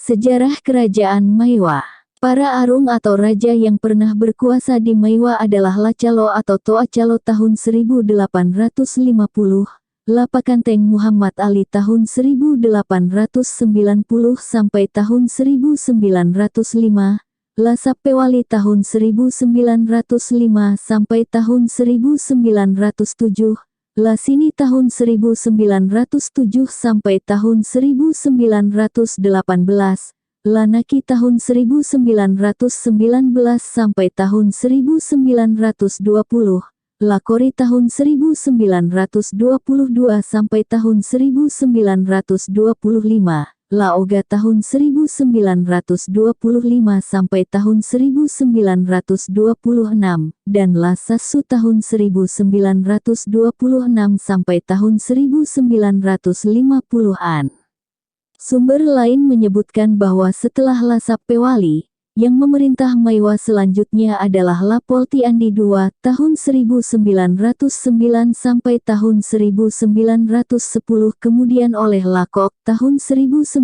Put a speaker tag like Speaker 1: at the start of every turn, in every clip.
Speaker 1: Sejarah Kerajaan Maiwa. Para arung atau raja yang pernah berkuasa di Maiwa adalah Lacalo atau Toacalo tahun 1850, Lapakanteng Muhammad Ali tahun 1890 sampai tahun 1905, Lasapewali tahun 1905 sampai tahun 1907, Lasini tahun 1907 sampai tahun 1918, Lanaki tahun 1919 sampai tahun 1920, Lakori tahun 1922 sampai tahun 1925, Laoga tahun 1925 sampai tahun 1926, dan Lasassu tahun 1926 sampai tahun 1950-an. Sumber lain menyebutkan bahwa setelah Lasapewali, yang memerintah Maiwa selanjutnya adalah Lapolti Andi II tahun 1909 sampai tahun 1910, kemudian oleh Lakok tahun 1910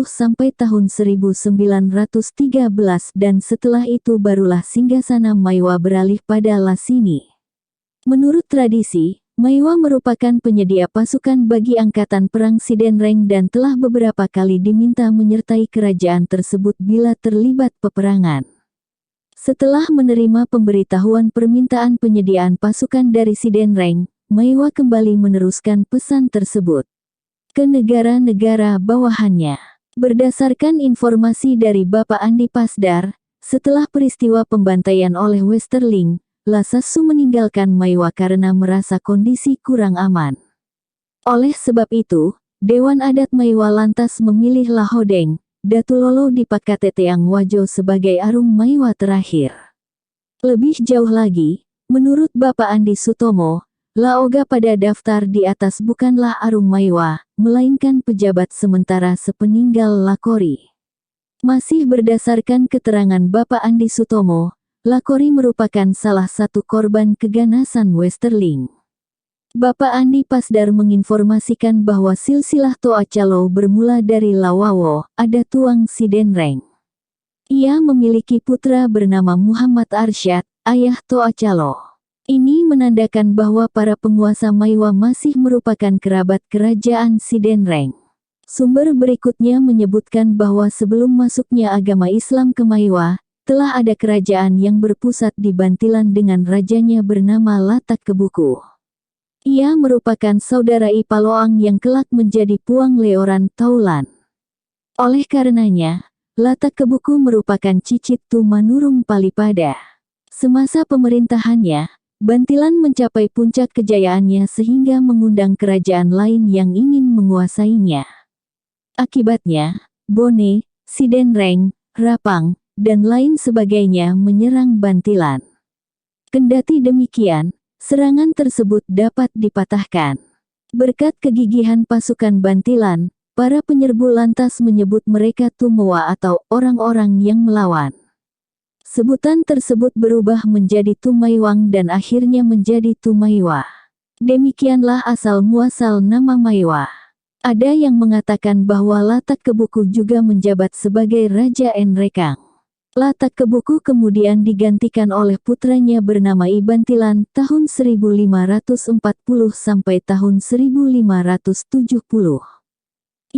Speaker 1: sampai tahun 1913, dan setelah itu barulah singgasana Maiwa beralih pada Lasini. Menurut tradisi, Maiwa merupakan penyedia pasukan bagi angkatan perang Sidenreng dan telah beberapa kali diminta menyertai kerajaan tersebut bila terlibat peperangan. Setelah menerima pemberitahuan permintaan penyediaan pasukan dari Sidenreng, Maiwa kembali meneruskan pesan tersebut ke negara-negara bawahannya. Berdasarkan informasi dari Bapak Andi Pasdar, setelah peristiwa pembantaian oleh Westerling, Lasassu meninggalkan Maiwa karena merasa kondisi kurang aman. Oleh sebab itu, Dewan Adat Maiwa lantas memilih Lahodeng, Datulolo Dipak Kateteang Wajo sebagai arung Maiwa terakhir. Lebih jauh lagi, menurut Bapak Andi Sutomo, Laoga pada daftar di atas bukanlah arung Maiwa, melainkan pejabat sementara sepeninggal Lakori. Masih berdasarkan keterangan Bapak Andi Sutomo, Lakori merupakan salah satu korban keganasan Westerling. Bapak Andi Pasdar menginformasikan bahwa silsilah Toacalo bermula dari Lawawo, ada Tuang Sidenreng. Ia memiliki putra bernama Muhammad Arsyad, ayah Toacalo. Ini menandakan bahwa para penguasa Maiwa masih merupakan kerabat kerajaan Sidenreng. Sumber berikutnya menyebutkan bahwa sebelum masuknya agama Islam ke Maiwa, telah ada kerajaan yang berpusat di Bantilan dengan rajanya bernama Latak Kebuku. Ia merupakan saudara Ipaloang yang kelak menjadi Puang Leoran Taulan. Oleh karenanya, Latak Kebuku merupakan cicit Tumanurung Palipada. Semasa pemerintahannya, Bantilan mencapai puncak kejayaannya sehingga mengundang kerajaan lain yang ingin menguasainya. Akibatnya, Bone, Sidenreng, Rapang, dan lain sebagainya menyerang Bantilan. Kendati demikian, serangan tersebut dapat dipatahkan. Berkat kegigihan pasukan Bantilan, para penyerbu lantas menyebut mereka Tumoa atau orang-orang yang melawan. Sebutan tersebut berubah menjadi Tumaiwang dan akhirnya menjadi Tumaiwa. Demikianlah asal-muasal nama Maiwa. Ada yang mengatakan bahwa Latak Kebuku juga menjabat sebagai Raja Enrekang. Latak Kebuku kemudian digantikan oleh putranya bernama Ibantilan tahun 1540 sampai tahun 1570.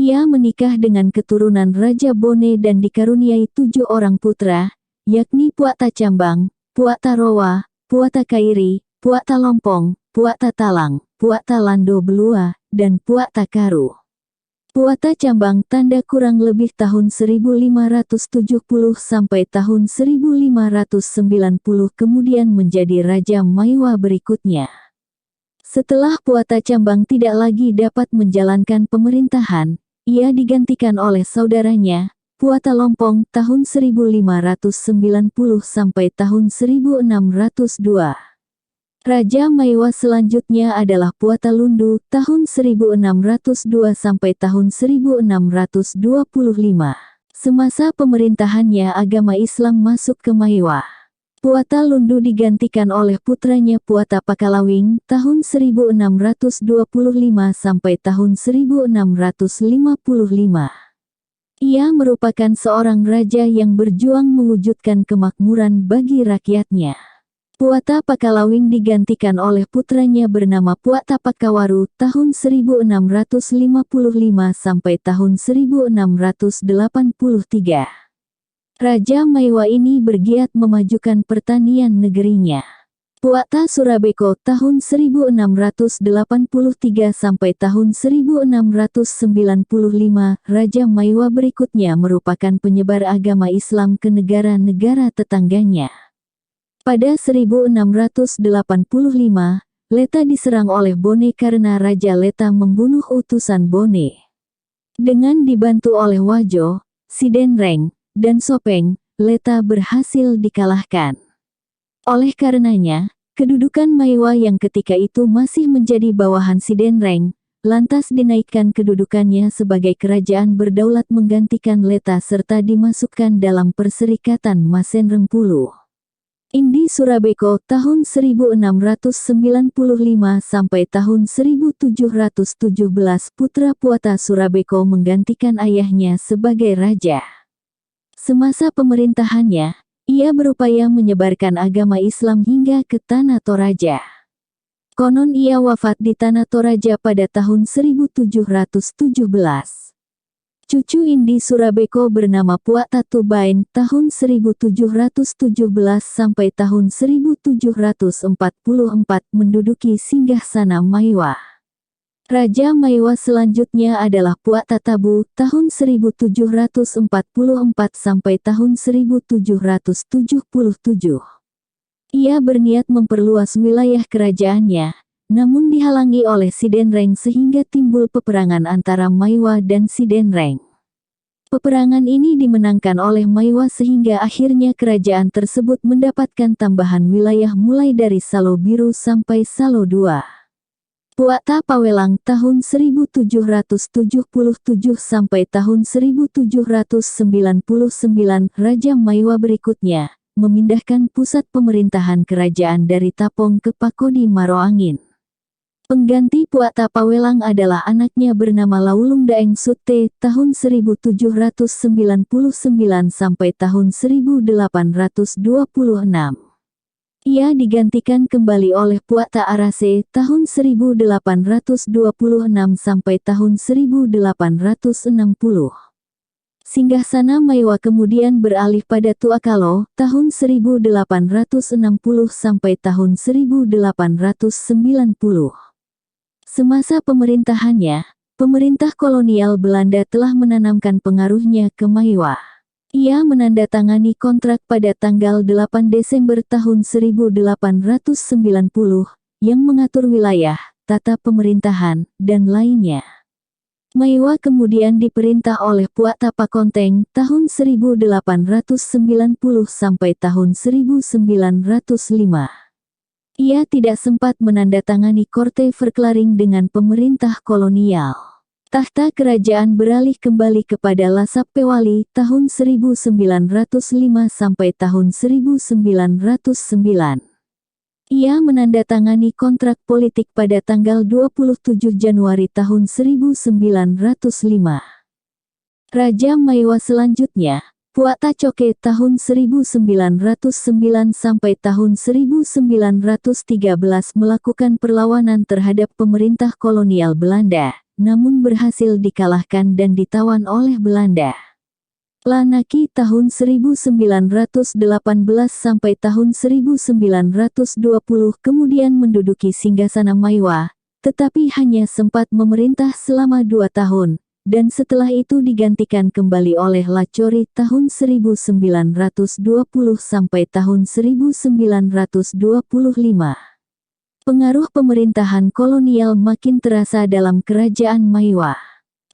Speaker 1: Ia menikah dengan keturunan Raja Bone dan dikaruniai 7 orang putra, yakni Puata Cambang, Puata Rowa, Puata Kairi, Puata Lompong, Puata Talang, Puata Lando Belua, dan Puata Karu. Puata Cambang tanda kurang lebih tahun 1570 sampai tahun 1590 kemudian menjadi Raja Maiwa berikutnya. Setelah Puata Cambang tidak lagi dapat menjalankan pemerintahan, ia digantikan oleh saudaranya, Puata Lompong tahun 1590 sampai tahun 1602. Raja Maiwa selanjutnya adalah Puata Lundu tahun 1602 sampai tahun 1625. Semasa pemerintahannya agama Islam masuk ke Maiwa. Puata Lundu digantikan oleh putranya Puata Pakalawing tahun 1625 sampai tahun 1655. Ia merupakan seorang raja yang berjuang mewujudkan kemakmuran bagi rakyatnya. Puata Pakalawing digantikan oleh putranya bernama Puata Pakawaru tahun 1655 sampai tahun 1683. Raja Maiwa ini bergiat memajukan pertanian negerinya. Puata Surabeko tahun 1683 sampai tahun 1695, Raja Maiwa berikutnya merupakan penyebar agama Islam ke negara-negara tetangganya. Pada 1685, Leta diserang oleh Bone karena Raja Leta membunuh utusan Bone. Dengan dibantu oleh Wajo, Sidenreng, dan Sopeng, Leta berhasil dikalahkan. Oleh karenanya, kedudukan Maiwa yang ketika itu masih menjadi bawahan Sidenreng, lantas dinaikkan kedudukannya sebagai kerajaan berdaulat menggantikan Leta serta dimasukkan dalam Perserikatan Masenrengpulu. Indi Surabeko tahun 1695 sampai tahun 1717, putra Puata Surabeko menggantikan ayahnya sebagai raja. Semasa pemerintahannya, ia berupaya menyebarkan agama Islam hingga ke Tanah Toraja. Konon ia wafat di Tanah Toraja pada tahun 1717. Cucu Indi Surabeko bernama Puata Tubain tahun 1717 sampai tahun 1744 menduduki singgasana Maiwa. Raja Maiwa selanjutnya adalah Puata Tabu tahun 1744 sampai tahun 1777. Ia berniat memperluas wilayah kerajaannya, namun dihalangi oleh Sidenreng sehingga timbul peperangan antara Maiwa dan Sidenreng. Peperangan ini dimenangkan oleh Maiwa sehingga akhirnya kerajaan tersebut mendapatkan tambahan wilayah mulai dari Salo Biru sampai Salo II. Puata Pawelang tahun 1777 sampai tahun 1799, Raja Maiwa berikutnya memindahkan pusat pemerintahan kerajaan dari Tapong ke Pakodi Maroangin. Pengganti Puata Pawelang adalah anaknya bernama Laulung Daeng Sutte tahun 1799 sampai tahun 1826. Ia digantikan kembali oleh Puata Arase tahun 1826 sampai tahun 1860. Singgasana Maiwa kemudian beralih pada Tuakalo tahun 1860 sampai tahun 1890. Semasa pemerintahannya, pemerintah kolonial Belanda telah menanamkan pengaruhnya ke Maiwa. Ia menandatangani kontrak pada tanggal 8 Desember tahun 1890 yang mengatur wilayah, tata pemerintahan, dan lainnya. Maiwa kemudian diperintah oleh Puata Pakonteng tahun 1890 sampai tahun 1905. Ia tidak sempat menandatangani Korte Verklaring dengan pemerintah kolonial. Tahta kerajaan beralih kembali kepada Lasap Pewali tahun 1905 sampai tahun 1909. Ia menandatangani kontrak politik pada tanggal 27 Januari tahun 1905. Raja Maiwa selanjutnya, Puata Coke tahun 1909 sampai tahun 1913 melakukan perlawanan terhadap pemerintah kolonial Belanda, namun berhasil dikalahkan dan ditawan oleh Belanda. Lanaki tahun 1918 sampai tahun 1920 kemudian menduduki singgasana Maiwa, tetapi hanya sempat memerintah selama 2 tahun, dan setelah itu digantikan kembali oleh Lacori tahun 1920 sampai tahun 1925. Pengaruh pemerintahan kolonial makin terasa dalam kerajaan Maiwa.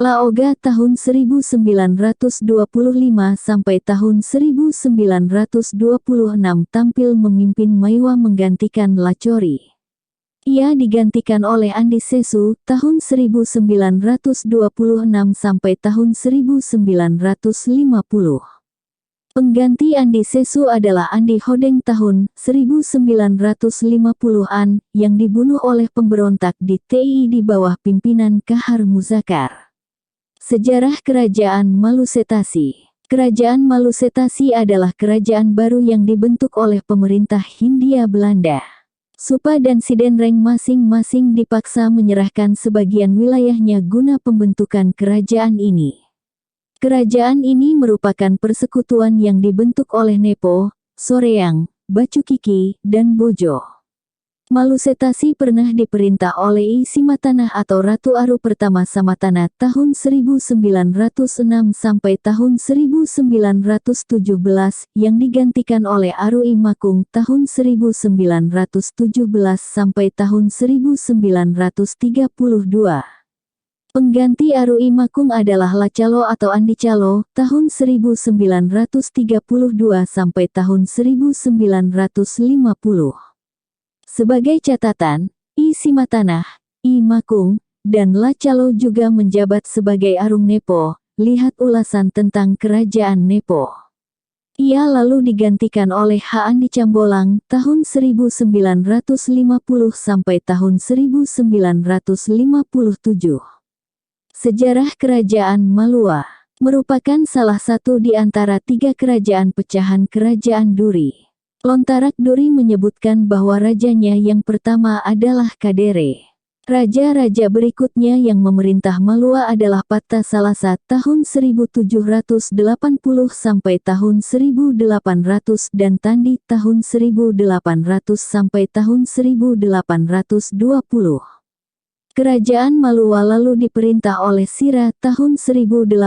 Speaker 1: Laoga tahun 1925 sampai tahun 1926 tampil memimpin Maiwa menggantikan Lacori. Ia digantikan oleh Andi Sesu tahun 1926 sampai tahun 1950. Pengganti Andi Sesu adalah Andi Hodeng tahun 1950-an yang dibunuh oleh pemberontak di TI di bawah pimpinan Kahar Muzakar. Sejarah Kerajaan Malusetasi. Kerajaan Malusetasi adalah kerajaan baru yang dibentuk oleh pemerintah Hindia Belanda. Supa dan Sidenreng masing-masing dipaksa menyerahkan sebagian wilayahnya guna pembentukan kerajaan ini. Kerajaan ini merupakan persekutuan yang dibentuk oleh Nepo, Soreang, Bacukiki, dan Bojo. Malusetasi pernah diperintah oleh I Simatanah atau Ratu Aru pertama Samatana tahun 1906 sampai tahun 1917 yang digantikan oleh Aru I Makung tahun 1917 sampai tahun 1932. Pengganti Aru I Makung adalah Lacalo atau Andi Calo tahun 1932 sampai tahun 1950. Sebagai catatan, I Simatanah, I Makung, dan Lacalo juga menjabat sebagai Arung Nepo. Lihat ulasan tentang Kerajaan Nepo. Ia lalu digantikan oleh H. Andi Cambolang tahun 1950 sampai tahun 1957. Sejarah Kerajaan Malua merupakan salah satu di antara 3 kerajaan pecahan Kerajaan Duri. Lontarak Duri menyebutkan bahwa rajanya yang pertama adalah Kadere. Raja-raja berikutnya yang memerintah Malua adalah Patta Salasa tahun 1780 sampai tahun 1800 dan Tandi tahun 1800 sampai tahun 1820. Kerajaan Malua lalu diperintah oleh Sira tahun 1820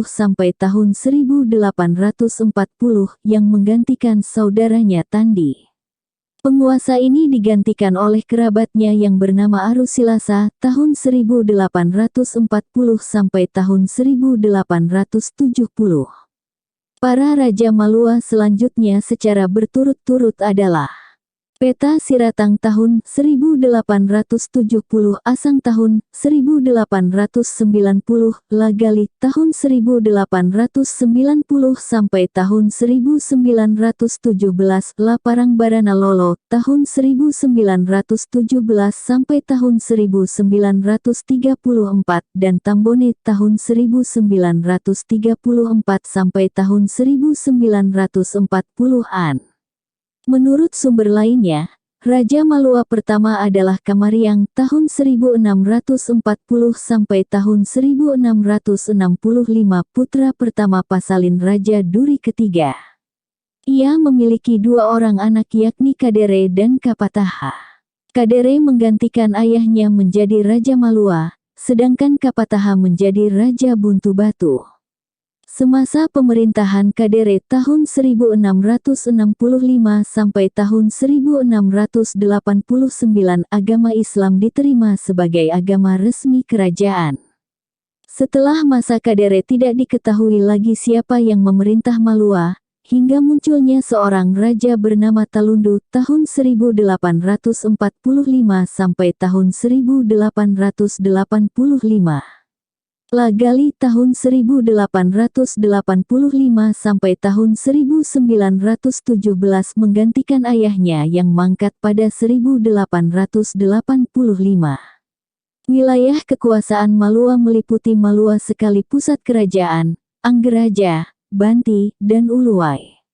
Speaker 1: sampai tahun 1840 yang menggantikan saudaranya Tandi. Penguasa ini digantikan oleh kerabatnya yang bernama Aru Silasa tahun 1840 sampai tahun 1870. Para Raja Malua selanjutnya secara berturut-turut adalah Peta Siratang tahun 1870, Asang tahun 1890, Lagali tahun 1890 sampai tahun 1917, Laparang Barana Lolo tahun 1917 sampai tahun 1934 dan Tambone tahun 1934 sampai tahun 1940-an. Menurut sumber lainnya, Raja Malua pertama adalah Kamariang tahun 1640 sampai tahun 1665, putra pertama Pasalin Raja Duri ketiga. Ia memiliki 2 orang anak yakni Kadere dan Kapataha. Kadere menggantikan ayahnya menjadi Raja Malua, sedangkan Kapataha menjadi Raja Buntu Batu. Semasa pemerintahan Kadere tahun 1665 sampai tahun 1689 agama Islam diterima sebagai agama resmi kerajaan. Setelah masa Kadere tidak diketahui lagi siapa yang memerintah Malua, hingga munculnya seorang raja bernama Talundu tahun 1845 sampai tahun 1885. Lagali tahun 1885 sampai tahun 1917 menggantikan ayahnya yang mangkat pada 1885. Wilayah kekuasaan Malua meliputi Malua sekali pusat kerajaan, Anggeraja, Banti, dan Uluwai.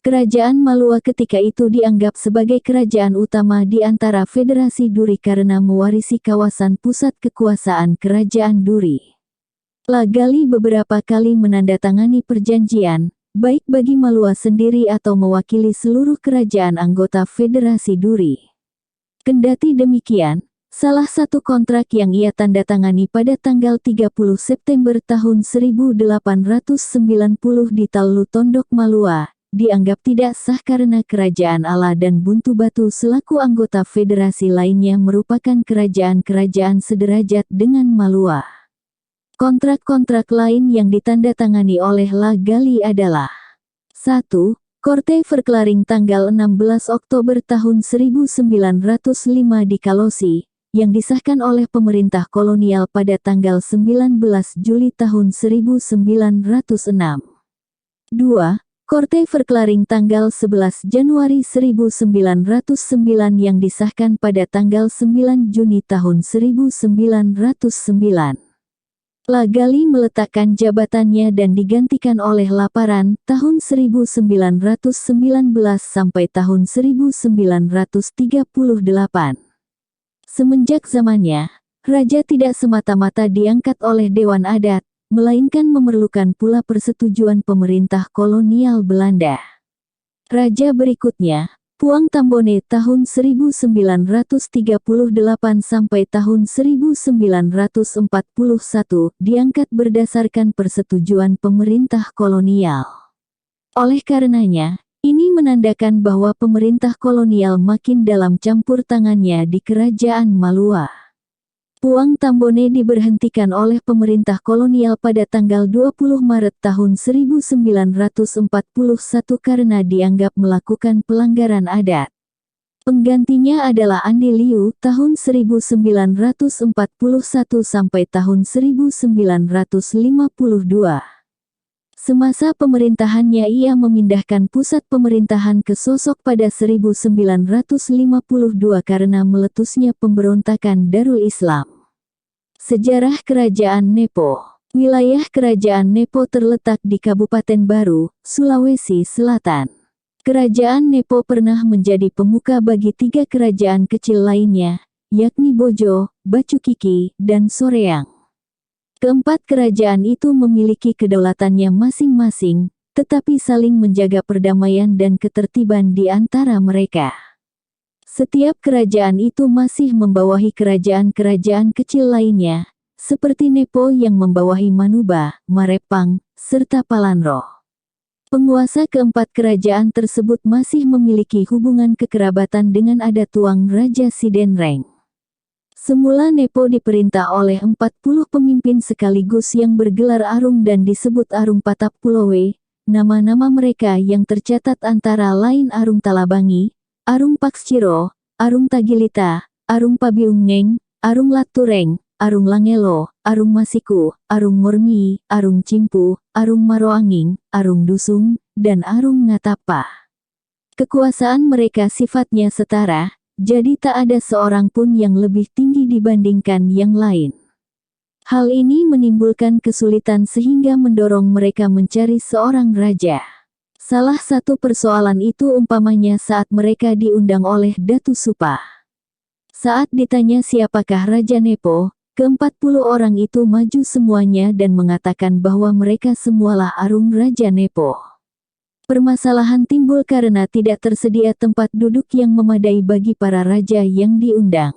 Speaker 1: Kerajaan Malua ketika itu dianggap sebagai kerajaan utama di antara Federasi Duri karena mewarisi kawasan pusat kekuasaan Kerajaan Duri. Lagali beberapa kali menandatangani perjanjian, baik bagi Malua sendiri atau mewakili seluruh kerajaan anggota Federasi Duri. Kendati demikian, salah satu kontrak yang ia tandatangani pada tanggal 30 September tahun 1890 di Talu Tondok Malua, dianggap tidak sah karena Kerajaan Ala dan Buntu Batu selaku anggota federasi lainnya merupakan kerajaan-kerajaan sederajat dengan Malua. Kontrak-kontrak lain yang ditandatangani oleh Lagali adalah 1. Korte Verklaring tanggal 16 Oktober tahun 1905 di Kalosi, yang disahkan oleh pemerintah kolonial pada tanggal 19 Juli tahun 1906. 2. Korte Verklaring tanggal 11 Januari 1909 yang disahkan pada tanggal 9 Juni tahun 1909. Lagali meletakkan jabatannya dan digantikan oleh Laparan tahun 1919 sampai tahun 1938. Semenjak zamannya, raja tidak semata-mata diangkat oleh Dewan Adat, melainkan memerlukan pula persetujuan pemerintah kolonial Belanda. Raja berikutnya, Puang Tambone tahun 1938 sampai tahun 1941 diangkat berdasarkan persetujuan pemerintah kolonial. Oleh karenanya, ini menandakan bahwa pemerintah kolonial makin dalam campur tangannya di Kerajaan Malua. Puang Tambone diberhentikan oleh pemerintah kolonial pada tanggal 20 Maret tahun 1941 karena dianggap melakukan pelanggaran adat. Penggantinya adalah Andi Liu tahun 1941 sampai tahun 1952. Semasa pemerintahannya ia memindahkan pusat pemerintahan ke Sosok pada 1952 karena meletusnya pemberontakan Darul Islam. Sejarah Kerajaan Nepo. Wilayah Kerajaan Nepo terletak di Kabupaten Baru, Sulawesi Selatan. Kerajaan Nepo pernah menjadi pemuka bagi 3 kerajaan kecil lainnya, yakni Bojo, Bacukiki, dan Soreang. Keempat kerajaan itu memiliki kedaulatannya masing-masing, tetapi saling menjaga perdamaian dan ketertiban di antara mereka. Setiap kerajaan itu masih membawahi kerajaan-kerajaan kecil lainnya, seperti Nepo yang membawahi Manuba, Marepang, serta Palanro. Penguasa keempat kerajaan tersebut masih memiliki hubungan kekerabatan dengan adat Tuang Raja Sidenreng. Semula Nepo diperintah oleh 40 pemimpin sekaligus yang bergelar Arung dan disebut Arung Patap Pulowe. Nama-nama mereka yang tercatat antara lain Arung Talabangi, Arung Paksciro, Arung Tagilita, Arung Pabiungneng, Arung Latureng, Arung Langelo, Arung Masiku, Arung Murmi, Arung Cimpu, Arung Maroanging, Arung Dusung, dan Arung Ngatapa. Kekuasaan mereka sifatnya setara, jadi tak ada seorang pun yang lebih tinggi dibandingkan yang lain. Hal ini menimbulkan kesulitan sehingga mendorong mereka mencari seorang raja. Salah satu persoalan itu umpamanya saat mereka diundang oleh Datu Supa. Saat ditanya siapakah Raja Nepo, ke-40 orang itu maju semuanya dan mengatakan bahwa mereka semualah Arung Raja Nepo. Permasalahan timbul karena tidak tersedia tempat duduk yang memadai bagi para raja yang diundang.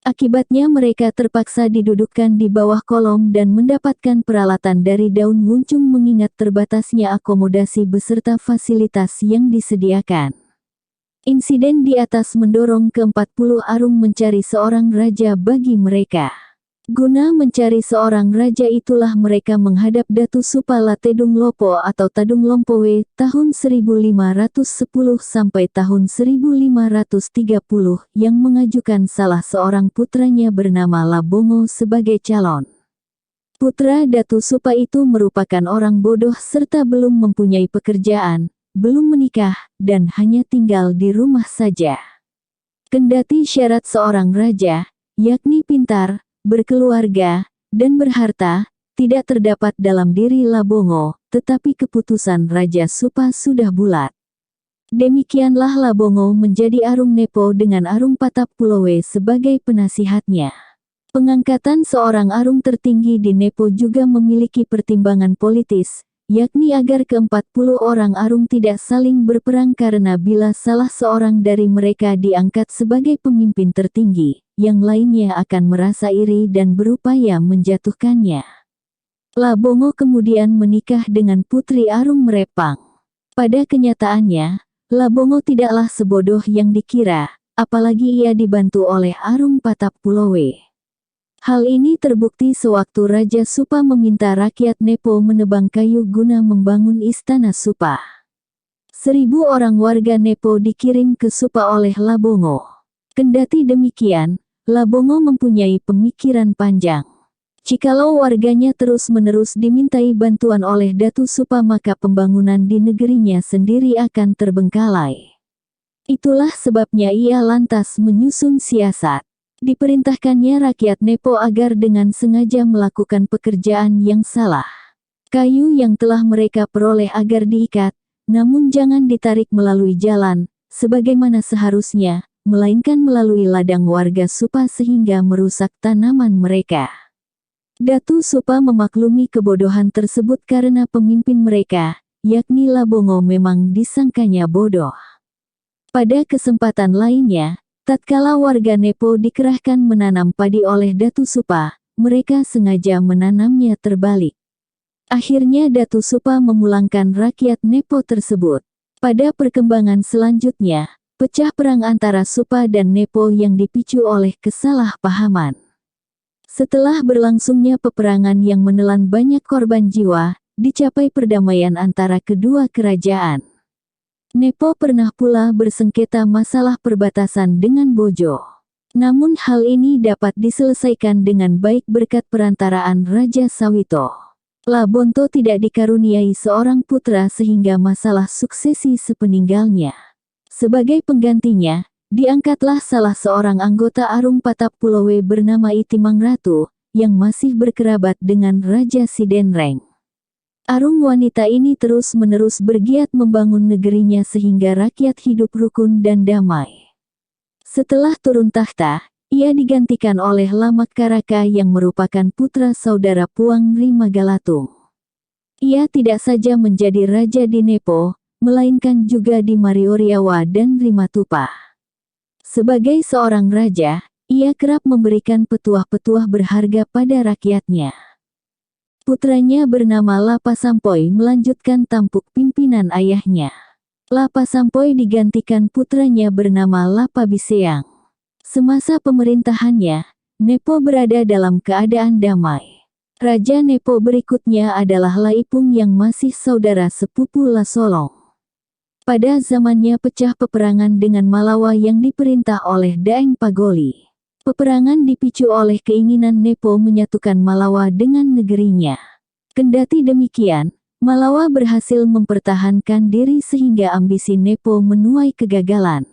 Speaker 1: Akibatnya mereka terpaksa didudukkan di bawah kolong dan mendapatkan peralatan dari daun nguncung mengingat terbatasnya akomodasi beserta fasilitas yang disediakan. Insiden di atas mendorong ke-40 Arung mencari seorang raja bagi mereka. Guna mencari seorang raja itulah mereka menghadap Datu Supa Latedung Lopo atau Tadung Lompowe tahun 1510 sampai tahun 1530 yang mengajukan salah seorang putranya bernama Labongo sebagai calon. Putra Datu Supa itu merupakan orang bodoh serta belum mempunyai pekerjaan, belum menikah, dan hanya tinggal di rumah saja. Kendati syarat seorang raja, yakni pintar, berkeluarga, dan berharta, tidak terdapat dalam diri Labongo, tetapi keputusan Raja Supa sudah bulat. Demikianlah Labongo menjadi Arung Nepo dengan Arung Patap Pulowe sebagai penasihatnya. Pengangkatan seorang Arung tertinggi di Nepo juga memiliki pertimbangan politis, yakni agar ke-40 orang Arung tidak saling berperang karena bila salah seorang dari mereka diangkat sebagai pemimpin tertinggi, yang lainnya akan merasa iri dan berupaya menjatuhkannya. Labongo kemudian menikah dengan putri Arung Merepang. Pada kenyataannya, Labongo tidaklah sebodoh yang dikira, apalagi ia dibantu oleh Arung Patap Pulowe. Hal ini terbukti sewaktu Raja Supa meminta rakyat Nepo menebang kayu guna membangun Istana Supa. 1000 orang warga Nepo dikirim ke Supa oleh Labongo. Kendati demikian, Labongo mempunyai pemikiran panjang. Jikalau warganya terus-menerus dimintai bantuan oleh Datu Supa maka pembangunan di negerinya sendiri akan terbengkalai. Itulah sebabnya ia lantas menyusun siasat. Diperintahkannya rakyat Nepo agar dengan sengaja melakukan pekerjaan yang salah. Kayu yang telah mereka peroleh agar diikat, namun jangan ditarik melalui jalan, sebagaimana seharusnya, melainkan melalui ladang warga Supa sehingga merusak tanaman mereka. Datu Supa memaklumi kebodohan tersebut karena pemimpin mereka, yakni Labongo memang disangkanya bodoh. Pada kesempatan lainnya, tatkala warga Nepo dikerahkan menanam padi oleh Datu Supa, mereka sengaja menanamnya terbalik. Akhirnya Datu Supa memulangkan rakyat Nepo tersebut. Pada perkembangan selanjutnya, pecah perang antara Supa dan Nepo yang dipicu oleh kesalahpahaman. Setelah berlangsungnya peperangan yang menelan banyak korban jiwa, dicapai perdamaian antara kedua kerajaan. Nepo pernah pula bersengketa masalah perbatasan dengan Bojo. Namun hal ini dapat diselesaikan dengan baik berkat perantaraan Raja Sawito. Labonto tidak dikaruniai seorang putra sehingga masalah suksesi sepeninggalnya. Sebagai penggantinya, diangkatlah salah seorang anggota Arung Patap Pulowe bernama Itimang Ratu, yang masih berkerabat dengan Raja Sidenreng. Arung wanita ini terus-menerus bergiat membangun negerinya sehingga rakyat hidup rukun dan damai. Setelah turun tahta, ia digantikan oleh Lamak Karaka yang merupakan putra saudara Puang Rimagalatung. Ia tidak saja menjadi raja di Nepo, melainkan juga di Marioriawa dan Rimatupa. Sebagai seorang raja, ia kerap memberikan petuah-petuah berharga pada rakyatnya. Putranya bernama Lapa Sampoy melanjutkan tampuk pimpinan ayahnya. Lapa Sampoy digantikan putranya bernama Lapa Biseang. Semasa pemerintahannya, Nepo berada dalam keadaan damai. Raja Nepo berikutnya adalah Laipung yang masih saudara sepupu Lasolong. Pada zamannya pecah peperangan dengan Malawa yang diperintah oleh Daeng Pagoli. Peperangan dipicu oleh keinginan Nepo menyatukan Malawa dengan negerinya. Kendati demikian, Malawa berhasil mempertahankan diri sehingga ambisi Nepo menuai kegagalan.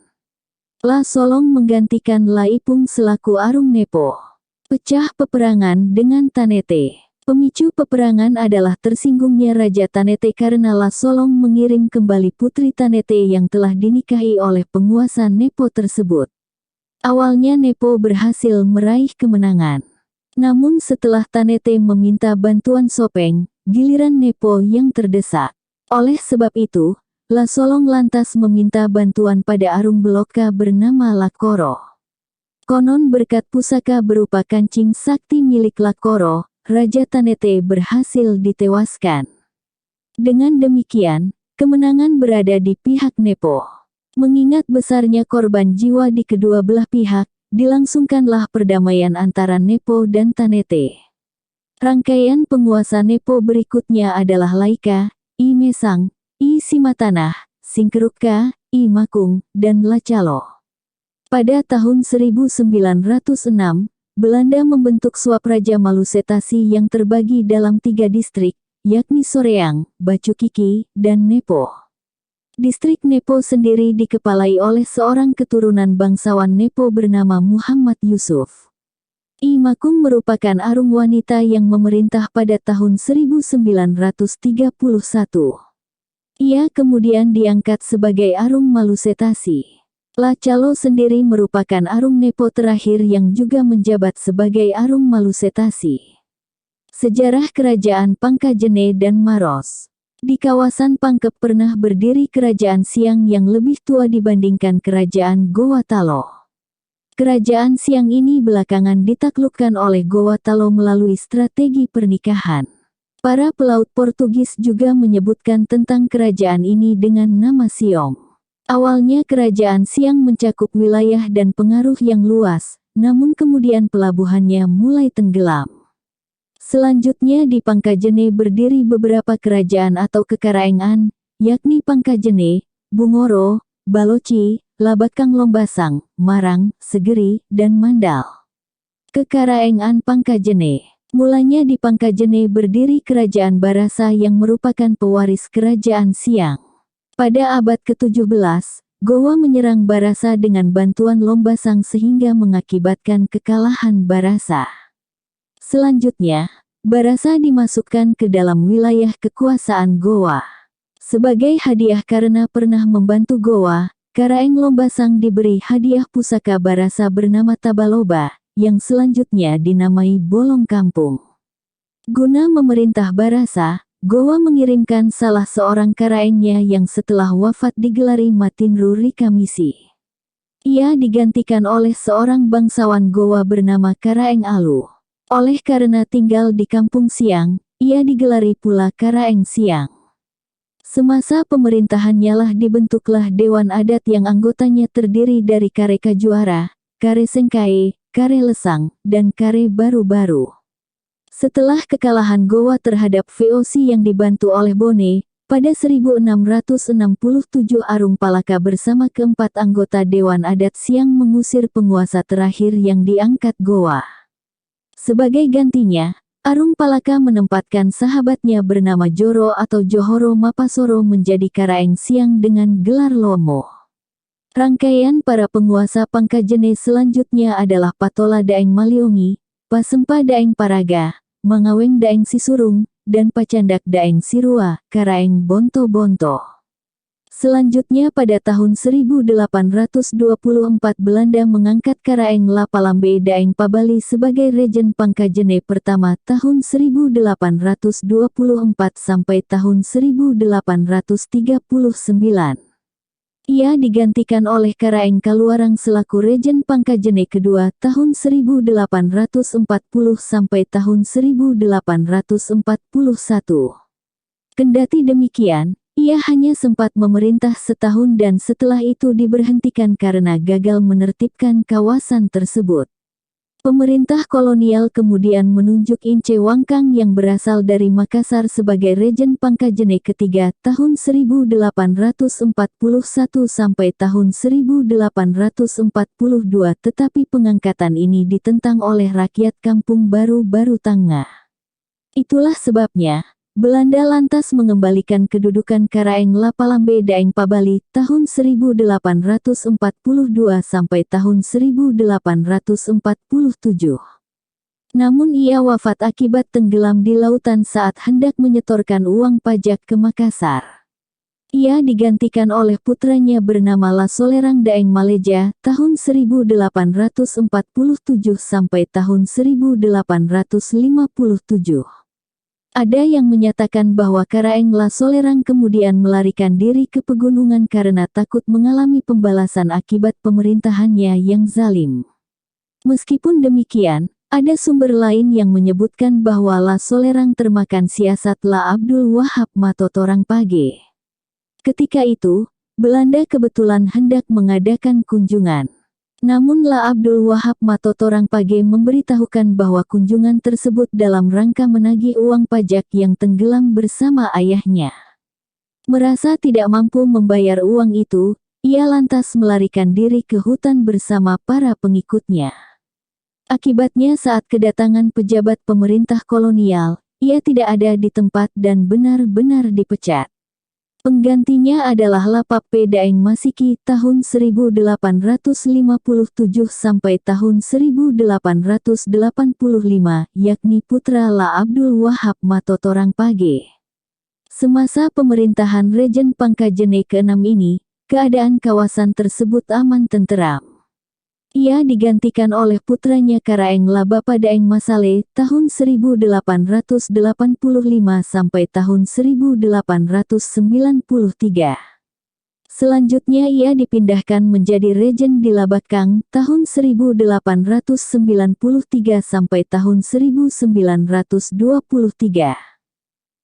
Speaker 1: Lasolong menggantikan Laipung selaku Arung Nepo. Pecah peperangan dengan Tanete. Pemicu peperangan adalah tersinggungnya Raja Tanete karena Lasolong mengirim kembali putri Tanete yang telah dinikahi oleh penguasa Nepo tersebut. Awalnya Nepo berhasil meraih kemenangan. Namun setelah Tanete meminta bantuan Sopeng, giliran Nepo yang terdesak. Oleh sebab itu, Lasolong lantas meminta bantuan pada Arung Beloka bernama Lakoro. Konon berkat pusaka berupa kancing sakti milik Lakoro, Raja Tanete berhasil ditewaskan. Dengan demikian, kemenangan berada di pihak Nepo. Mengingat besarnya korban jiwa di kedua belah pihak, dilangsungkanlah perdamaian antara Nepo dan Tanete. Rangkaian penguasa Nepo berikutnya adalah Laika, I Mesang, I Simatanah, Singkeruka, I Makung, dan Lacalo. Pada tahun 1906, Belanda membentuk Swapraja Malusetasi yang terbagi dalam 3 distrik, yakni Soreang, Bacukiki, dan Nepo. Distrik Nepo sendiri dikepalai oleh seorang keturunan bangsawan Nepo bernama Muhammad Yusuf. I Makung merupakan arung wanita yang memerintah pada tahun 1931. Ia kemudian diangkat sebagai arung Malusetasi. Lacalo sendiri merupakan arung Nepo terakhir yang juga menjabat sebagai arung Malusetasi. Sejarah Kerajaan Pangkajene dan Maros. Di kawasan Pangkep pernah berdiri Kerajaan Siang yang lebih tua dibandingkan Kerajaan Gowatalo. Kerajaan Siang ini belakangan ditaklukkan oleh Gowatalo melalui strategi pernikahan. Para pelaut Portugis juga menyebutkan tentang kerajaan ini dengan nama Siom. Awalnya Kerajaan Siang mencakup wilayah dan pengaruh yang luas, namun kemudian pelabuhannya mulai tenggelam. Selanjutnya di Pangkajene berdiri beberapa kerajaan atau kekaraengan, yakni Pangkajene, Bungoro, Baloci, Labakang Lombasang, Marang, Segeri, dan Mandal. Kekaraengan Pangkajene. Mulanya di Pangkajene berdiri Kerajaan Barasa yang merupakan pewaris Kerajaan Siang. Pada abad ke-17, Gowa menyerang Barasa dengan bantuan Lombasang sehingga mengakibatkan kekalahan Barasa. Selanjutnya, Barasa dimasukkan ke dalam wilayah kekuasaan Gowa. Sebagai hadiah karena pernah membantu Gowa, Karaeng Lombasang diberi hadiah pusaka Barasa bernama Tabaloba, yang selanjutnya dinamai Bolong Kampung. Guna memerintah Barasa, Gowa mengirimkan salah seorang karaengnya yang setelah wafat digelari Matinru Rikamisi. Ia digantikan oleh seorang bangsawan Gowa bernama Karaeng Alu. Oleh karena tinggal di Kampung Siang, ia digelari pula Karaeng Siang. Semasa pemerintahannya lah dibentuklah Dewan Adat yang anggotanya terdiri dari Kare Kajuara, Kare Sengkae, Kare Lesang, dan Kare Baru-Baru. Setelah kekalahan Gowa terhadap VOC yang dibantu oleh Bone, pada 1667 Arung Palaka bersama keempat anggota Dewan Adat Siang mengusir penguasa terakhir yang diangkat Gowa. Sebagai gantinya, Arung Palaka menempatkan sahabatnya bernama Joro atau Johoro Mapasoro menjadi Karaeng Siang dengan gelar Lomo. Rangkaian para penguasa Pangkajene selanjutnya adalah Patola Daeng Maliongi, Pasempa Daeng Paraga, Mangaweng Daeng Sisurung, dan Pacandak Daeng Sirua, Karaeng Bonto-Bonto. Selanjutnya pada tahun 1824 Belanda mengangkat Karaeng Lapalambe Daeng Pabali sebagai Rejen Pangkajene pertama tahun 1824 sampai tahun 1839. Ia digantikan oleh Karaeng Kaluarang selaku Rejen Pangkajene kedua tahun 1840 sampai tahun 1841. Kendati demikian, ia hanya sempat memerintah setahun dan setelah itu diberhentikan karena gagal menertibkan kawasan tersebut. Pemerintah kolonial kemudian menunjuk Ince Wangkang yang berasal dari Makassar sebagai Rejen Pangkajene ketiga tahun 1841 sampai tahun 1842, tetapi pengangkatan ini ditentang oleh rakyat Kampung Baru-Baru Tangah. Itulah sebabnya, Belanda lantas mengembalikan kedudukan Karaeng Lapalambe Daeng Pabali tahun 1842 sampai tahun 1847. Namun ia wafat akibat tenggelam di lautan saat hendak menyetorkan uang pajak ke Makassar. Ia digantikan oleh putranya bernama Lasolerang Daeng Maleja tahun 1847 sampai tahun 1857. Ada yang menyatakan bahwa Karaeng Lasolerang kemudian melarikan diri ke pegunungan karena takut mengalami pembalasan akibat pemerintahannya yang zalim. Meskipun demikian, ada sumber lain yang menyebutkan bahwa Lasolerang termakan siasat La Abdul Wahab Matotorang Page. Ketika itu, Belanda kebetulan hendak mengadakan kunjungan. Namun La Abdul Wahab Matotorang Page memberitahukan bahwa kunjungan tersebut dalam rangka menagih uang pajak yang tenggelam bersama ayahnya. Merasa tidak mampu membayar uang itu, ia lantas melarikan diri ke hutan bersama para pengikutnya. Akibatnya saat kedatangan pejabat pemerintah kolonial, ia tidak ada di tempat dan benar-benar dipecat. Penggantinya adalah Lapappe Daeng Masiki tahun 1857 sampai tahun 1885, yakni putra La Abdul Wahab Matotorang Page. Semasa pemerintahan Rejen Pangkajene ke-6 ini, keadaan kawasan tersebut aman tenteram. Ia digantikan oleh putranya Karaeng Labapa Daeng Masale tahun 1885 sampai tahun 1893. Selanjutnya ia dipindahkan menjadi Rejen di Labakang tahun 1893 sampai tahun 1923.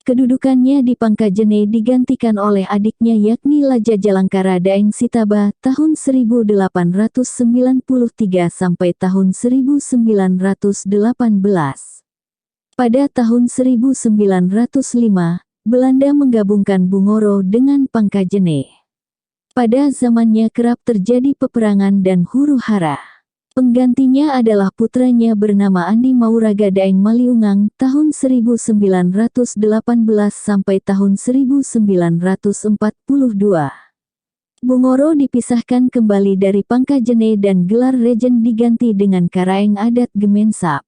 Speaker 1: Kedudukannya di Pangkajene digantikan oleh adiknya yakni Laja Jalangkara Daeng Sitaba tahun 1893 sampai tahun 1918. Pada tahun 1905, Belanda menggabungkan Bungoro dengan Pangkajene. Pada zamannya kerap terjadi peperangan dan huru-hara. Penggantinya adalah putranya bernama Andi Mauraga Daeng Maliungang tahun 1918 sampai tahun 1942. Bungoro dipisahkan kembali dari Pangkajene dan gelar Regen diganti dengan Karaeng Adat Gemensap.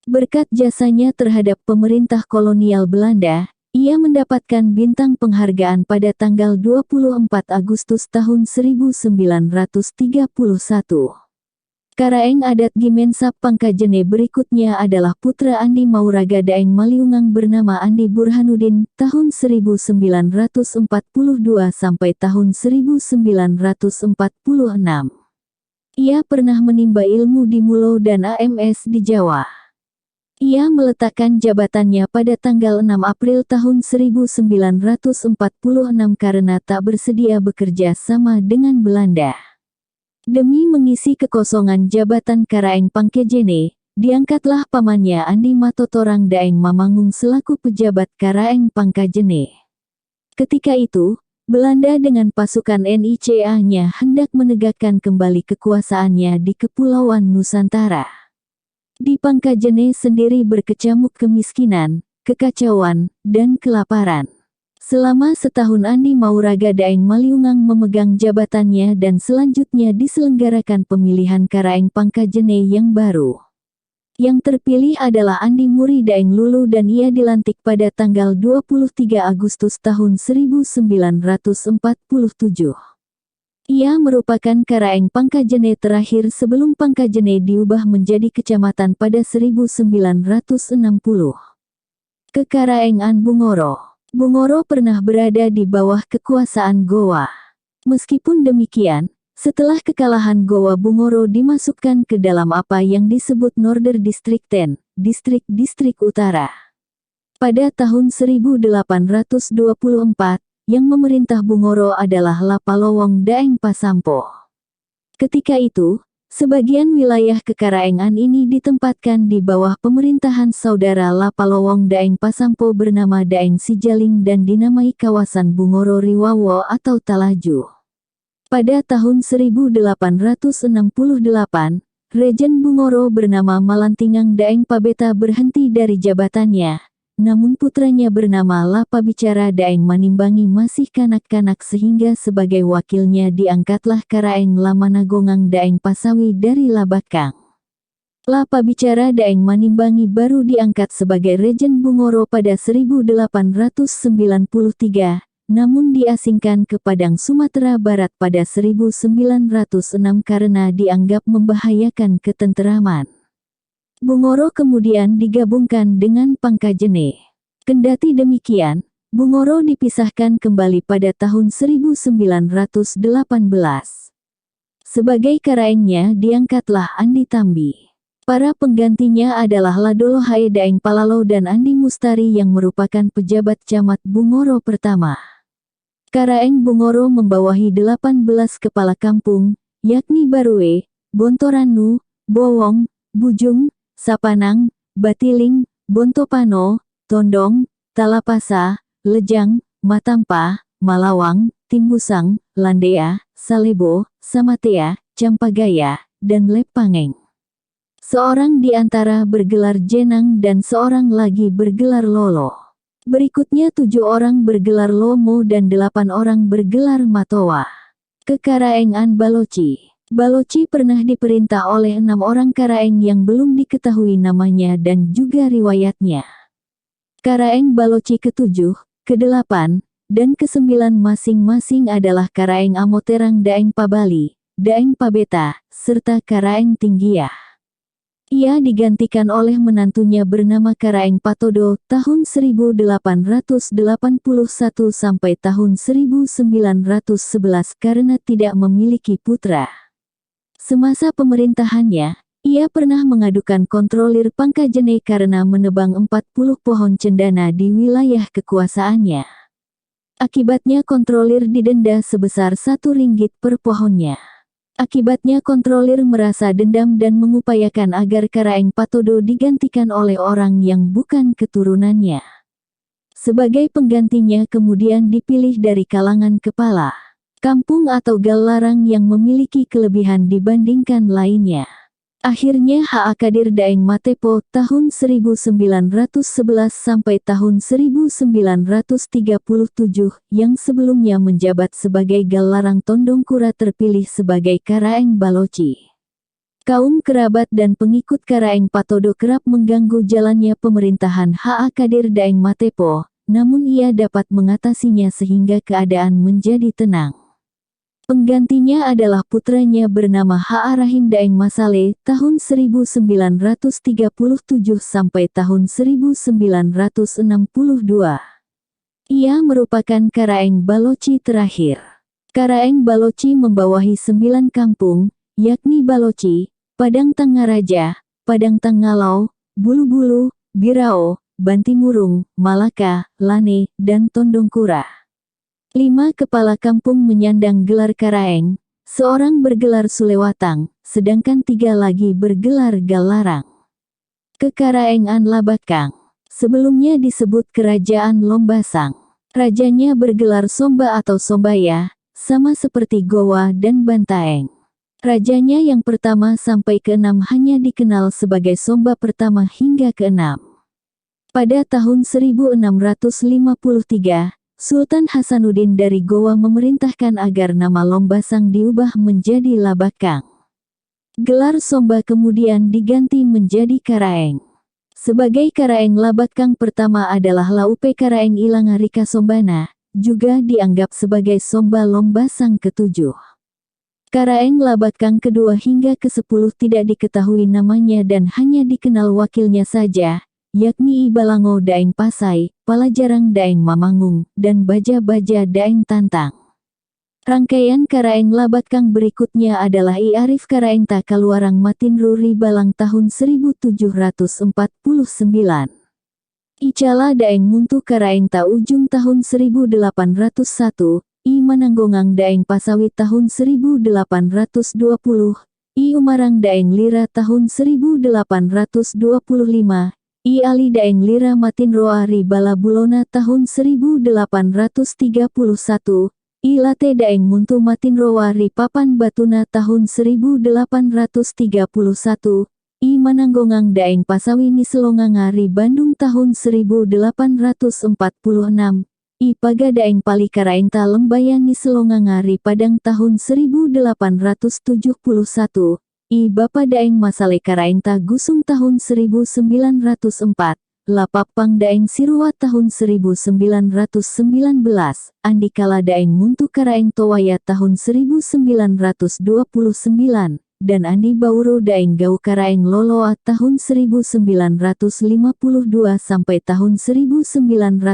Speaker 1: Berkat jasanya terhadap pemerintah kolonial Belanda, ia mendapatkan bintang penghargaan pada tanggal 24 Agustus tahun 1931. Karaeng Adat Gemensap Pangkajene berikutnya adalah putra Andi Mauraga Daeng Maliungang bernama Andi Burhanuddin tahun 1942 sampai tahun 1946. Ia pernah menimba ilmu di Mulo dan AMS di Jawa. Ia meletakkan jabatannya pada tanggal 6 April tahun 1946 karena tak bersedia bekerja sama dengan Belanda. Demi mengisi kekosongan jabatan Karaeng Pangkajene, diangkatlah pamannya Andi Matotorang Daeng Mamangung selaku pejabat Karaeng Pangkajene. Ketika itu, Belanda dengan pasukan NICA-nya hendak menegakkan kembali kekuasaannya di Kepulauan Nusantara. Di Pangkajene sendiri berkecamuk kemiskinan, kekacauan, dan kelaparan. Selama setahun Andi Mauraga Daeng Maliungang memegang jabatannya dan selanjutnya diselenggarakan pemilihan Karaeng Pangkajene yang baru. Yang terpilih adalah Andi Muri Daeng Lulu dan ia dilantik pada tanggal 23 Agustus tahun 1947. Ia merupakan Karaeng Pangkajene terakhir sebelum Pangkajene diubah menjadi kecamatan pada 1960. Kekaraengan Bungoro. Bungoro pernah berada di bawah kekuasaan Gowa. Meskipun demikian, setelah kekalahan Gowa Bungoro dimasukkan ke dalam apa yang disebut Norder District 10, Distrik Utara. Pada tahun 1824, yang memerintah Bungoro adalah Lapalowong Daeng Pasampo. Ketika itu, sebagian wilayah Kekaraengan ini ditempatkan di bawah pemerintahan saudara Lapalowong Daeng Pasampo bernama Daeng Sijaling dan dinamai kawasan Bungoro Riwawo atau Talaju. Pada tahun 1868, Regen Bungoro bernama Malantingang Daeng Pabeta berhenti dari jabatannya, namun putranya bernama Lapabicara Daeng Manimbangi masih kanak-kanak sehingga sebagai wakilnya diangkatlah Karaeng Lamanagongang Daeng Pasawi dari Labakang. Lapabicara Daeng Manimbangi baru diangkat sebagai Regen Bungoro pada 1893, namun diasingkan ke Padang Sumatera Barat pada 1906 karena dianggap membahayakan ketenteraman. Bungoro kemudian digabungkan dengan Pangkajene. Kendati demikian, Bungoro dipisahkan kembali pada tahun 1918. Sebagai karaengnya diangkatlah Andi Tambi. Para penggantinya adalah Ladolo Hae Daeng Palalo dan Andi Mustari yang merupakan pejabat camat Bungoro pertama. Karaeng Bungoro membawahi 18 kepala kampung, yakni Barue, Bontoranu, Bowong, Bujung, Sapanang, Batiling, Bontopano, Tondong, Talapasa, Lejang, Matampa, Malawang, Timbusang, Landea, Salebo, Samatea, Campagaya, dan Lepangeng. Seorang di antara bergelar Jenang dan seorang lagi bergelar Lolo. Berikutnya 7 orang bergelar Lomo dan 8 orang bergelar Matoa. Kekaraengan Baloci. Baloci pernah diperintah oleh 6 orang Karaeng yang belum diketahui namanya dan juga riwayatnya. Karaeng Baloci ke-7, ke-8, dan ke-9 masing-masing adalah Karaeng Amoterang Daeng Pabali, Daeng Pabeta, serta Karaeng Tinggiah. Ia digantikan oleh menantunya bernama Karaeng Patodo tahun 1881 sampai tahun 1911 karena tidak memiliki putra. Semasa pemerintahannya, ia pernah mengadukan kontrolir Pangkajene karena menebang 40 pohon cendana di wilayah kekuasaannya. Akibatnya kontrolir didenda sebesar RM1 per pohonnya. Akibatnya kontrolir merasa dendam dan mengupayakan agar Karaeng Patodo digantikan oleh orang yang bukan keturunannya. Sebagai penggantinya kemudian dipilih dari kalangan kepala kampung atau gallarang yang memiliki kelebihan dibandingkan lainnya. Akhirnya H.A. Kadir Daeng Matepo tahun 1911 sampai tahun 1937 yang sebelumnya menjabat sebagai Gallarang Tondongkura terpilih sebagai Karaeng Baloci. Kaum kerabat dan pengikut Karaeng Patodo kerap mengganggu jalannya pemerintahan H.A. Kadir Daeng Matepo, namun ia dapat mengatasinya sehingga keadaan menjadi tenang. Penggantinya adalah putranya bernama H.A. Rahim Daeng Masale tahun 1937 sampai tahun 1962. Ia merupakan Karaeng Baloci terakhir. Karaeng Baloci membawahi 9 kampung, yakni Baloci, Padang Tangaraja, Padang Tangalau, Bulu-Bulu, Birao, Bantimurung, Malaka, Lane, dan Tondongkura. 5 kepala kampung menyandang gelar Karaeng, seorang bergelar Sulewatang, sedangkan 3 lagi bergelar Gallarang. Kekaraengan Labakang sebelumnya disebut Kerajaan Lombasang. Rajanya bergelar Somba atau Sombaya, sama seperti Gowa dan Bantaeng. Rajanya yang pertama sampai ke-6 hanya dikenal sebagai Somba pertama hingga ke-6. Pada tahun 1653, Sultan Hasanuddin dari Gowa memerintahkan agar nama Lombasang diubah menjadi Labakang. Gelar Somba kemudian diganti menjadi Karaeng. Sebagai Karaeng Labakang pertama adalah Laupe Karaeng Ilanga Rika Sombana, juga dianggap sebagai Somba Lombasang ke-7. Karaeng Labakang kedua hingga ke-10 tidak diketahui namanya dan hanya dikenal wakilnya saja, yakni Ibalango Daeng Pasai, Palajarang Daeng Mamangung, dan Baja-Baja Daeng Tantang. Rangkaian Karaeng Labakang berikutnya adalah I Arif Karaeng Ta Kaluarang Matinru Ribalang tahun 1749. I Cala Daeng Muntu Karaeng Ta Ujung tahun 1801, I Mananggongang Daeng Pasawi tahun 1820, I Umarang Daeng Lira tahun 1825, I Ali Daeng Lira Matinroa Ribala Bulona tahun 1831, I Late Daeng Muntu Matinroa Papan Batuna tahun 1831, I Mananggongang Daeng Pasawi Niselonganga Bandung tahun 1846, I Paga Daeng Pali Karaeng Ta Lembaya Niselonganga Padang tahun 1871, I Bapa Daeng Masale Karaeng Ta Gusung tahun 1904, Lapapang Daeng Sirua tahun 1919, Andikala Daeng Muntu Karaeng Towaya tahun 1929, dan Andi Bauru Daeng Gau Karaeng Loloa tahun 1952 sampai tahun 1965.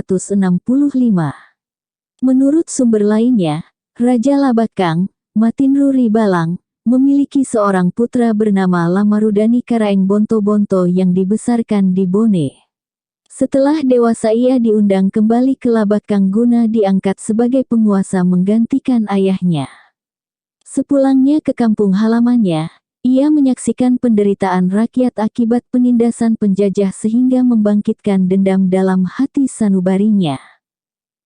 Speaker 1: Menurut sumber lainnya, Raja Labakang, Matinru Ribalang, memiliki seorang putra bernama Lamarudani Karaeng Bonto-Bonto yang dibesarkan di Bone. Setelah dewasa ia diundang kembali ke Labakang guna diangkat sebagai penguasa menggantikan ayahnya. Sepulangnya ke kampung halamannya, ia menyaksikan penderitaan rakyat akibat penindasan penjajah sehingga membangkitkan dendam dalam hati sanubarinya.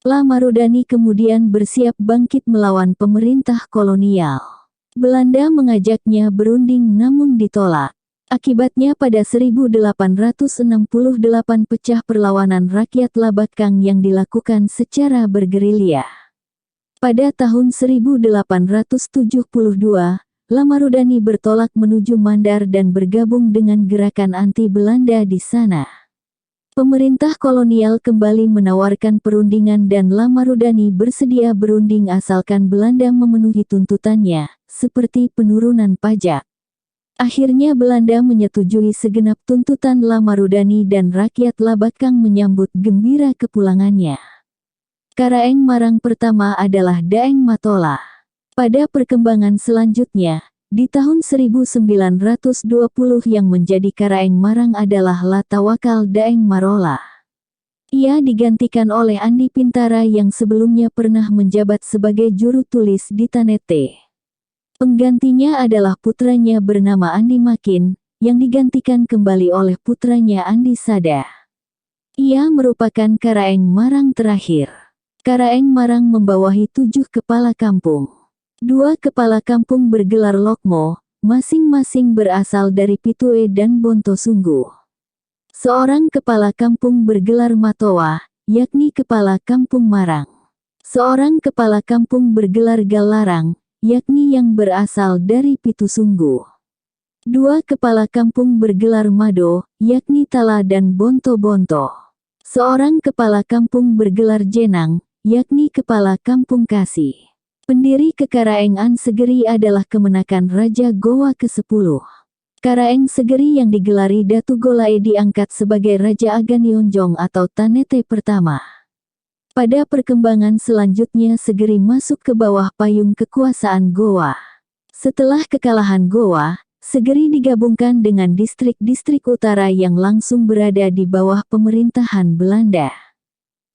Speaker 1: Lamarudani kemudian bersiap bangkit melawan pemerintah kolonial. Belanda mengajaknya berunding namun ditolak. Akibatnya pada 1868 pecah perlawanan rakyat Labakang yang dilakukan secara bergerilya. Pada tahun 1872, Lamarudani bertolak menuju Mandar dan bergabung dengan gerakan anti-Belanda di sana. Pemerintah kolonial kembali menawarkan perundingan dan Lamarudani bersedia berunding asalkan Belanda memenuhi tuntutannya, seperti penurunan pajak. Akhirnya Belanda menyetujui segenap tuntutan Lamarudani dan rakyat Labakang menyambut gembira kepulangannya. Karaeng Marang pertama adalah Daeng Matola. Pada perkembangan selanjutnya, di tahun 1920 yang menjadi Karaeng Marang adalah Latawakal Daeng Marola. Ia digantikan oleh Andi Pintara yang sebelumnya pernah menjabat sebagai juru tulis di Tanete. Penggantinya adalah putranya bernama Andi Makin, yang digantikan kembali oleh putranya Andi Sada. Ia merupakan Karaeng Marang terakhir. Karaeng Marang membawahi 7 kepala kampung. 2 kepala kampung bergelar Lokmo, masing-masing berasal dari Pitue dan Bonto Sunggu. Seorang kepala kampung bergelar Matoa, yakni kepala kampung Marang. Seorang kepala kampung bergelar Galarang, yakni yang berasal dari Pitu Sunggu. Dua kepala kampung bergelar Mado, yakni Tala dan Bonto-Bonto. Seorang kepala kampung bergelar Jenang, yakni kepala kampung Kasih. Pendiri Kekaraengan Segeri adalah kemenakan Raja Gowa ke-10. Karaeng Segeri yang digelari Datu Golae diangkat sebagai Raja Aganionjong atau Tanete pertama. Pada perkembangan selanjutnya Segeri masuk ke bawah payung kekuasaan Gowa. Setelah kekalahan Gowa, Segeri digabungkan dengan distrik-distrik utara yang langsung berada di bawah pemerintahan Belanda.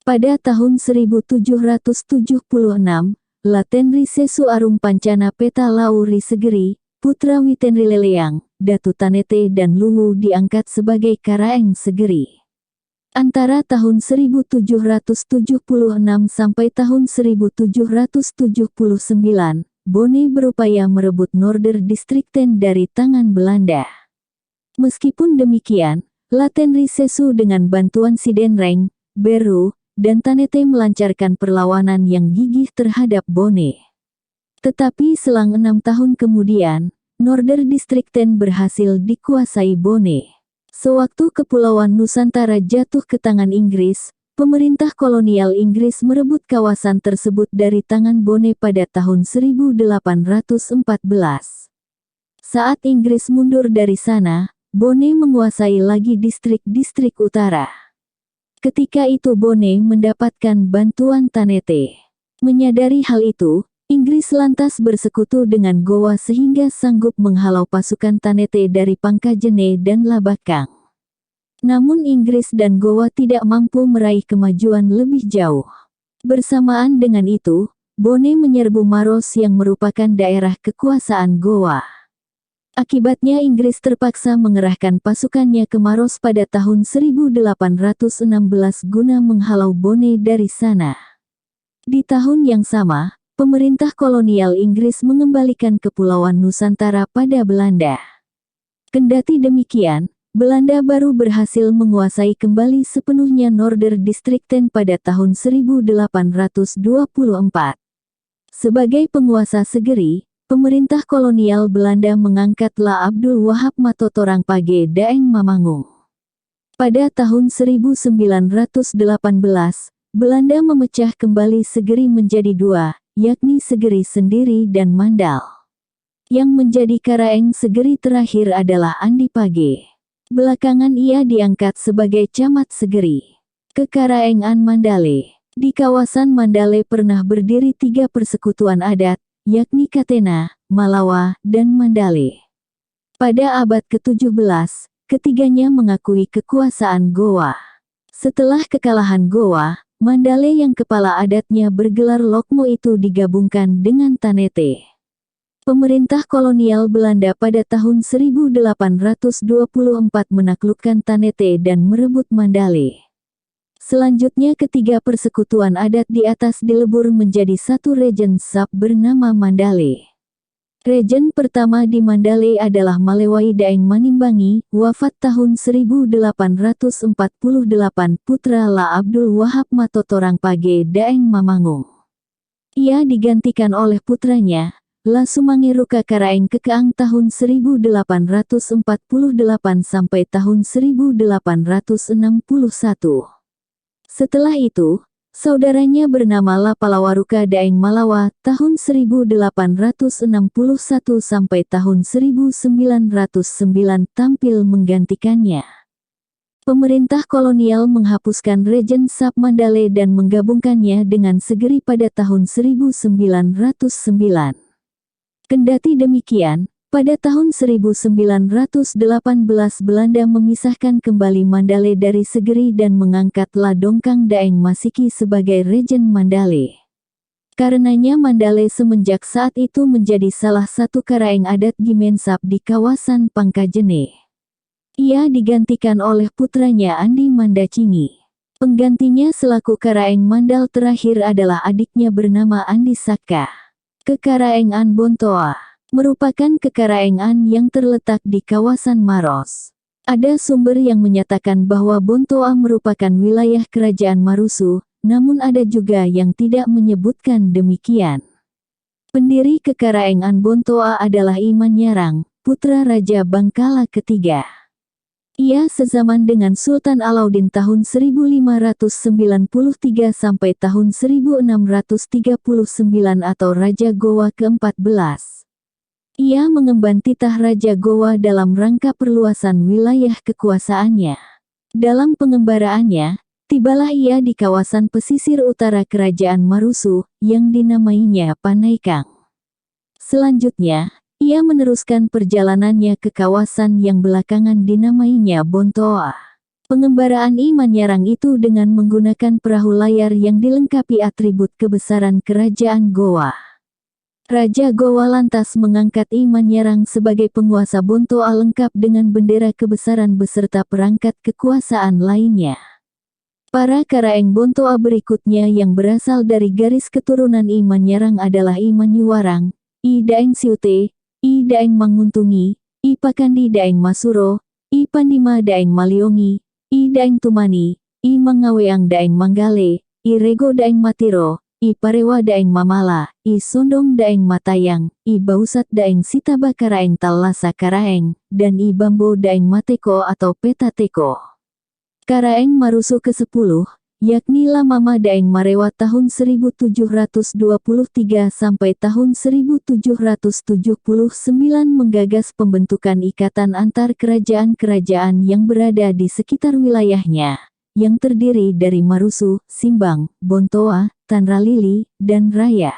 Speaker 1: Pada tahun 1776, Latenri Sesu Arum Pancana Peta Lauri Segeri, putra Witenri Leleang, Datu Tanete dan Luwu diangkat sebagai Karaeng Segeri. Antara tahun 1776 sampai tahun 1779, Bone berupaya merebut Norder Distrikten dari tangan Belanda. Meskipun demikian, Latenri Sesu dengan bantuan Sidenreng, Beru, dan Tanete melancarkan perlawanan yang gigih terhadap Bone. Tetapi selang 6 tahun kemudian, Norder Distrikten berhasil dikuasai Bone. Sewaktu Kepulauan Nusantara jatuh ke tangan Inggris, pemerintah kolonial Inggris merebut kawasan tersebut dari tangan Bone pada tahun 1814. Saat Inggris mundur dari sana, Bone menguasai lagi distrik-distrik utara. Ketika itu Bone mendapatkan bantuan Tanete. Menyadari hal itu, Inggris lantas bersekutu dengan Gowa sehingga sanggup menghalau pasukan Tanete dari Pangkajene dan Labakang. Namun Inggris dan Gowa tidak mampu meraih kemajuan lebih jauh. Bersamaan dengan itu, Bone menyerbu Maros yang merupakan daerah kekuasaan Gowa. Akibatnya Inggris terpaksa mengerahkan pasukannya ke Maros pada tahun 1816 guna menghalau Bone dari sana. Di tahun yang sama, pemerintah kolonial Inggris mengembalikan Kepulauan Nusantara pada Belanda. Kendati demikian, Belanda baru berhasil menguasai kembali sepenuhnya Norder Distrikten pada tahun 1824. Sebagai penguasa Segeri, pemerintah kolonial Belanda mengangkat La Abdul Wahab Matotorang Page Daeng Mamangung. Pada tahun 1918, Belanda memecah kembali Segeri menjadi dua, yakni Segeri Sendiri dan Mandal. Yang menjadi Karaeng Segeri terakhir adalah Andi Page. Belakangan ia diangkat sebagai Camat Segeri. Kekaraengan Mandale. Di kawasan Mandale pernah berdiri 3 persekutuan adat, yakni Katena, Malawa, dan Mandale. Pada abad ke-17, ketiganya mengakui kekuasaan Gowa. Setelah kekalahan Gowa, Mandale yang kepala adatnya bergelar Lokmo itu digabungkan dengan Tanete. Pemerintah kolonial Belanda pada tahun 1824 menaklukkan Tanete dan merebut Mandale. Selanjutnya ketiga persekutuan adat di atas dilebur menjadi satu regen sub bernama Mandale. Regen pertama di Mandale adalah Malewai Daeng Manimbangi, wafat tahun 1848, putra La Abdul Wahab Matotorang Page Daeng Mamangung. Ia digantikan oleh putranya, La Sumangeruka Karaeng Kekeang tahun 1848 sampai tahun 1861. Setelah itu, saudaranya bernama La Palawaruka Daeng Malawa tahun 1861 sampai tahun 1909 tampil menggantikannya. Pemerintah kolonial menghapuskan Regen Sub Mandale dan menggabungkannya dengan Segeri pada tahun 1909. Kendati demikian, pada tahun 1918 Belanda memisahkan kembali Mandale dari Segeri dan mengangkat La Dongkang Daeng Masiki sebagai Regen Mandale. Karenanya Mandale semenjak saat itu menjadi salah satu karaeng adat Gimensap di kawasan Pangkajene. Ia digantikan oleh putranya Andi Mandacingi. Penggantinya selaku karaeng Mandal terakhir adalah adiknya bernama Andi Saka. Kekaraengan Bontoa. merupakan kekaraengan yang terletak di kawasan Maros. Ada sumber yang menyatakan bahwa Bontoa merupakan wilayah kerajaan Marusu, namun ada juga yang tidak menyebutkan demikian. Pendiri kekaraengan Bontoa adalah Iman Nyarang, putra Raja Bangkala ketiga. Ia sezaman dengan Sultan Alauddin tahun 1593 sampai tahun 1639 atau Raja Gowa ke-14. Ia mengemban titah Raja Gowa dalam rangka perluasan wilayah kekuasaannya. Dalam pengembaraannya, tibalah ia di kawasan pesisir utara Kerajaan Marusu, yang dinamainya Panaikang. Selanjutnya, ia meneruskan perjalanannya ke kawasan yang belakangan dinamainya Bontoa. Pengembaraan Iman Nyarang itu dengan menggunakan perahu layar yang dilengkapi atribut kebesaran Kerajaan Gowa. Raja Gowa lantas mengangkat Iman Nyarang sebagai penguasa Bontoa lengkap dengan bendera kebesaran beserta perangkat kekuasaan lainnya. Para karaeng Bontoa berikutnya yang berasal dari garis keturunan Iman Nyarang adalah Iman Nyuwarang, I Daeng Siute, I Daeng Manguntungi, I Pakandi Daeng Masuro, I Pandima Daeng Maliongi, I Daeng Tumani, I Mangaweang Daeng Manggale, I Rego Daeng Matiro, I Parewa Daeng Mamala, I Sondong Daeng Matayang, I Bausat Daeng Sitaba Karaeng Tallasa Karaeng, dan I Bambo Daeng Mateko atau Petateko. Karaeng Marusu ke-10, yakni Lamama Daeng Marewa tahun 1723 sampai tahun 1779 menggagas pembentukan ikatan antar kerajaan-kerajaan yang berada di sekitar wilayahnya, yang terdiri dari Marusu, Simbang, Bontoa, Tanralili, dan Raya.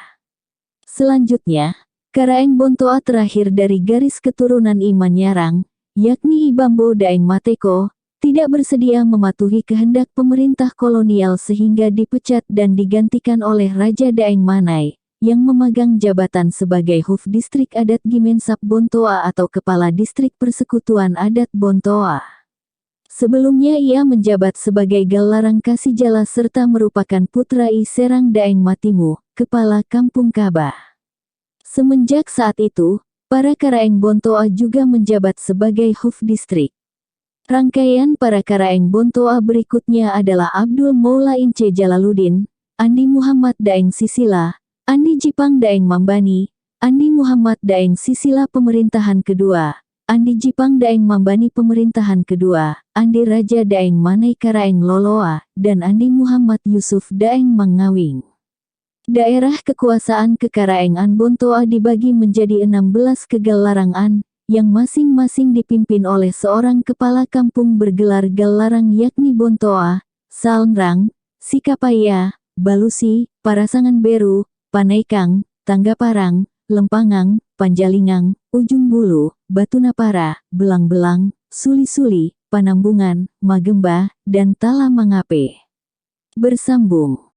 Speaker 1: Selanjutnya, karaeng Bontoa terakhir dari garis keturunan Iman Nyarang, yakni I Bambo Daeng Mateko, tidak bersedia mematuhi kehendak pemerintah kolonial sehingga dipecat dan digantikan oleh Raja Daeng Manai, yang memegang jabatan sebagai Huf Distrik Adat Gimensap Bontoa atau Kepala Distrik Persekutuan Adat Bontoa. Sebelumnya ia menjabat sebagai Gallarang Kasijala serta merupakan putra I Serang Daeng Matimu, Kepala Kampung Kabah. Semenjak saat itu, para karaeng Bontoa juga menjabat sebagai Huf Distrik. Rangkaian para karaeng Bontoa berikutnya adalah Abdul Maula Ince Jalaluddin, Andi Muhammad Daeng Sisila, Andi Jipang Daeng Mambani, Andi Muhammad Daeng Sisila pemerintahan kedua, Andi Jipang Daeng Mambani pemerintahan kedua, Andi Raja Daeng Manai Karaeng Loloa, dan Andi Muhammad Yusuf Daeng Mangawing. Daerah kekuasaan kekaraengan Bontoa dibagi menjadi 16 kegellarangan, yang masing-masing dipimpin oleh seorang kepala kampung bergelar Gallarang yakni Bontoa, Salnrang, Sikapaya, Balusi, Parasangan Beru, Panaikang, Tanggaparang, Lempangang, Panjalingang, Ujung Bulu, Batunapara, Belang-Belang, Suli-Suli, Panambungan, Magemba, dan Tala Mangape. Bersambung.